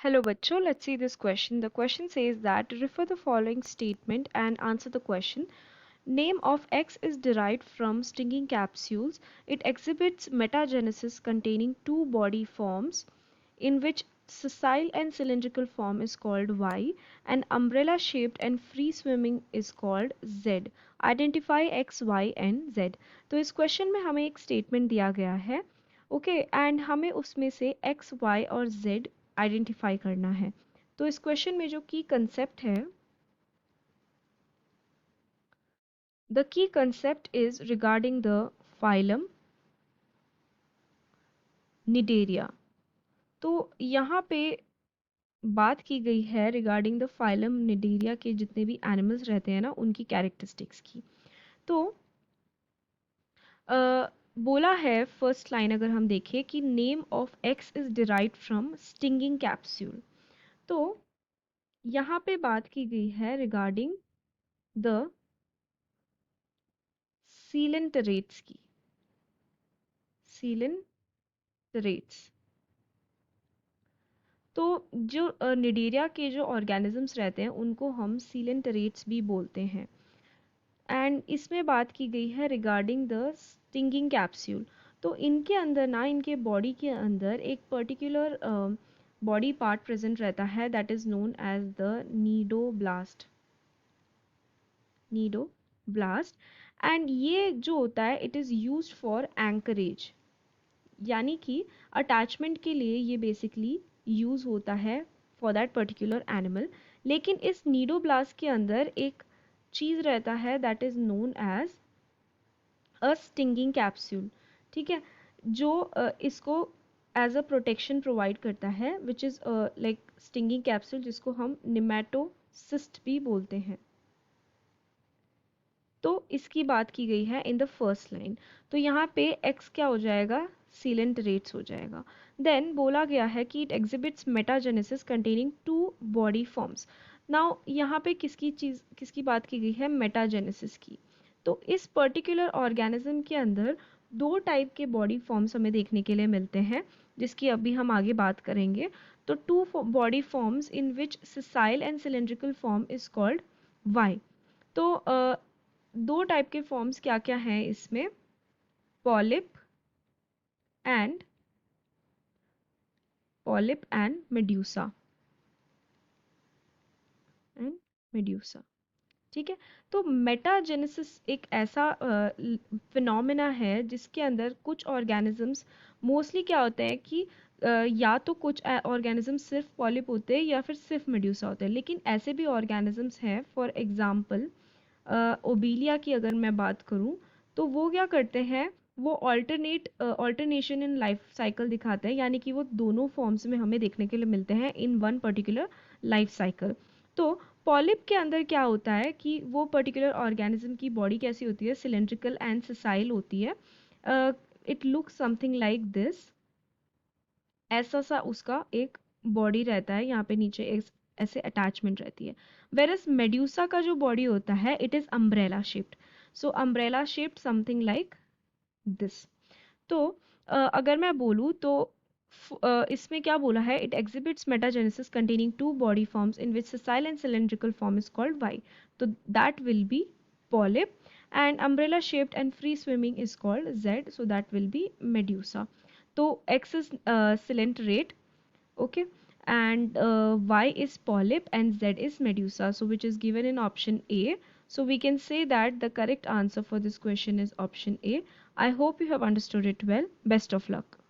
Hello bachcho, let's see this question. The question says that refer the following statement and answer the question. Name of X is derived from stinging capsules. It exhibits metagenesis containing two body forms in which sessile and cylindrical form is called Y and umbrella shaped and free swimming is called Z. Identify X, Y and Z. तो इस question में हमें एक statement दिया गया है okay and हमें उसमें से X, Y और Z आइडेंटिफाई करना है। तो इस क्वेश्चन में जो की कंसेप्ट है the key concept is regarding the phylum Cnidaria. तो यहाँ पे बात की गई है रिगार्डिंग द फाइलम निडेरिया के जितने भी एनिमल्स रहते हैं ना उनकी कैरेक्टरिस्टिक्स की। तो बोला है फर्स्ट लाइन अगर हम देखें कि name of x is derived from stinging capsule. तो यहाँ पे बात की गई है रिगार्डिंग द सीलेंटरेट्स की। सीलेंटरेट्स तो जो निडेरिया के जो ऑर्गेनिजम्स रहते हैं उनको हम सीलेंटरेट्स भी बोलते हैं। एंड इसमें बात की गई है रिगार्डिंग द स्टिंगिंग कैप्सूल। तो इनके अंदर ना इनके बॉडी के अंदर एक पर्टिकुलर बॉडी पार्ट प्रेजेंट रहता है that is known as the cnidoblast. And ये जो होता है it is used for anchorage, यानी कि अटैचमेंट के लिए ये बेसिकली यूज़ होता है फॉर दैट पर्टिकुलर एनिमल। लेकिन इस नीडोब्लास्ट के अंदर एक चीज़ रहता है that is known as a stinging capsule. ठीक है, जो इसको एज अ प्रोटेक्शन प्रोवाइड करता है which is like stinging capsule जिसको हम निमेटोसिस्ट भी बोलते हैं। तो इसकी बात की गई है इन द फर्स्ट लाइन। तो यहाँ पे एक्स क्या हो जाएगा, सीलेंटरेट्स हो जाएगा। देन बोला गया है कि it exhibits metagenesis containing two body forms. Now यहाँ पे किसकी बात की गई है, मेटाजेनेसिस की। तो इस पर्टिकुलर ऑर्गेनिज्म के अंदर दो टाइप के बॉडी फॉर्म्स हमें देखने के लिए मिलते हैं जिसकी अभी हम आगे बात करेंगे। तो two body forms in which sessile and cylindrical form is called Y. तो दो टाइप के फॉर्म्स क्या क्या हैं इसमें, polyp and medusa and medusa. ठीक है, तो मेटाजेनेसिस एक ऐसा फिनोमेना है जिसके अंदर कुछ ऑर्गेनिजम्स मोस्टली क्या होता है कि या तो कुछ ऑर्गेनिजम्स सिर्फ पॉलिप होते हैं या फिर सिर्फ मेड्यूसा होते हैं। लेकिन ऐसे भी ऑर्गेनिजम्स हैं, फॉर एग्जांपल ओबीलिया की अगर मैं बात करूं तो वो क्या करते हैं, वो ऑल्टरनेशन इन लाइफ साइकिल दिखाते हैं, यानी कि वो दोनों फॉर्म्स में हमें देखने के लिए मिलते हैं in one particular life cycle. तो पॉलिप के अंदर क्या होता है कि वो पर्टिकुलर ऑर्गेनिज्म की बॉडी कैसी होती है, सिलेंड्रिकल एंड ससाइल होती है। It look something like this, ऐसा सा उसका एक बॉडी रहता है, यहाँ पे नीचे एक ऐसे अटैचमेंट रहती है। वेरस मेड्यूसा का जो बॉडी होता है it is umbrella shaped. So umbrella shaped something like this. तो अगर मैं बोलूँ तो इसमें क्या बोला है, it exhibits metagenesis containing two body forms in which sessile and cylindrical form is called Y. तो that will be polyp, and umbrella shaped and free swimming is called Z, so that will be medusa. तो X is cylindrate, okay, and Y is polyp and Z is medusa, so which is given in option A. So we can say that the correct answer for this question is option A. I hope you have understood it well. Best of luck.